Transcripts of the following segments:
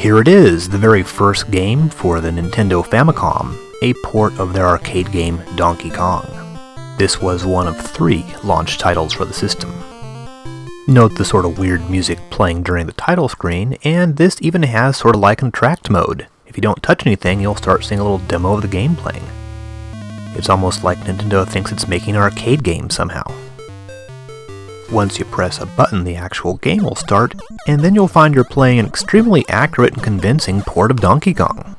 here it is, the very first game for the Nintendo Famicom, a port of their arcade game Donkey Kong. This was one of 3 launch titles for the system. Note the sort of weird music playing during the title screen, and this even has sort of like entract mode. If you don't touch anything, you'll start seeing a little demo of the game playing. It's almost like Nintendo thinks it's making an arcade game somehow. Once you press a button, the actual game will start, and then you'll find you're playing an extremely accurate and convincing port of Donkey Kong.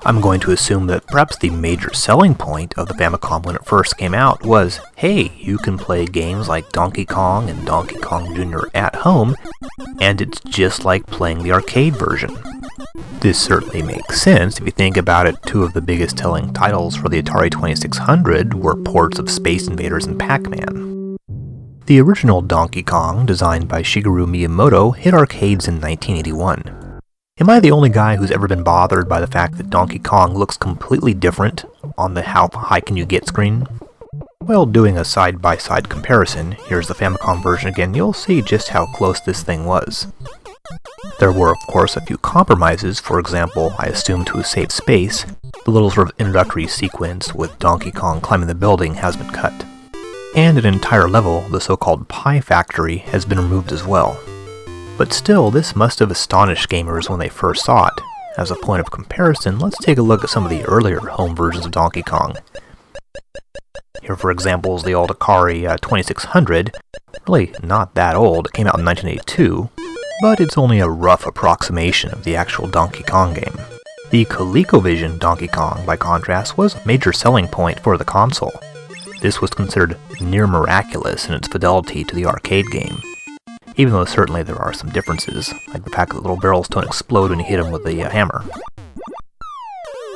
I'm going to assume that perhaps the major selling point of the Famicom when it first came out was, hey, you can play games like Donkey Kong and Donkey Kong Jr. at home, and it's just like playing the arcade version. This certainly makes sense if you think about it. 2 of the biggest selling titles for the Atari 2600 were ports of Space Invaders and Pac-Man. The original Donkey Kong, designed by Shigeru Miyamoto, hit arcades in 1981. Am I the only guy who's ever been bothered by the fact that Donkey Kong looks completely different on the how high can you get screen? Well, doing a side-by-side comparison, here's the Famicom version again, you'll see just how close this thing was. There were, of course, a few compromises. For example, I assume to save space, the little sort of introductory sequence with Donkey Kong climbing the building has been cut. And an entire level, the so-called Pie Factory, has been removed as well. But still, this must have astonished gamers when they first saw it. As a point of comparison, let's take a look at some of the earlier home versions of Donkey Kong. Here, for example, is the old Atari 2600. Really not that old, it came out in 1982, but it's only a rough approximation of the actual Donkey Kong game. The ColecoVision Donkey Kong, by contrast, was a major selling point for the console. This was considered near miraculous in its fidelity to the arcade game, even though certainly there are some differences, like the fact that little barrels don't explode when you hit them with the hammer.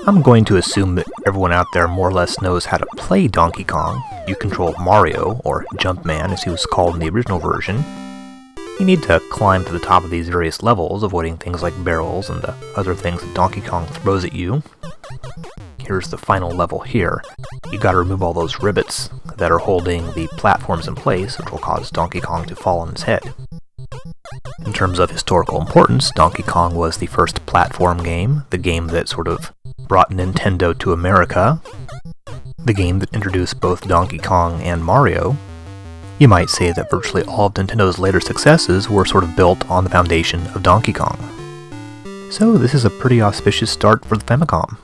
I'm going to assume that everyone out there more or less knows how to play Donkey Kong. You control Mario, or Jumpman as he was called in the original version. You need to climb to the top of these various levels, avoiding things like barrels and the other things that Donkey Kong throws at you. Here's the final level here. You gotta remove all those rivets that are holding the platforms in place, which will cause Donkey Kong to fall on his head. In terms of historical importance, Donkey Kong was the first platform game, the game that sort of brought Nintendo to America, the game that introduced both Donkey Kong and Mario. You might say that virtually all of Nintendo's later successes were sort of built on the foundation of Donkey Kong. So this is a pretty auspicious start for the Famicom.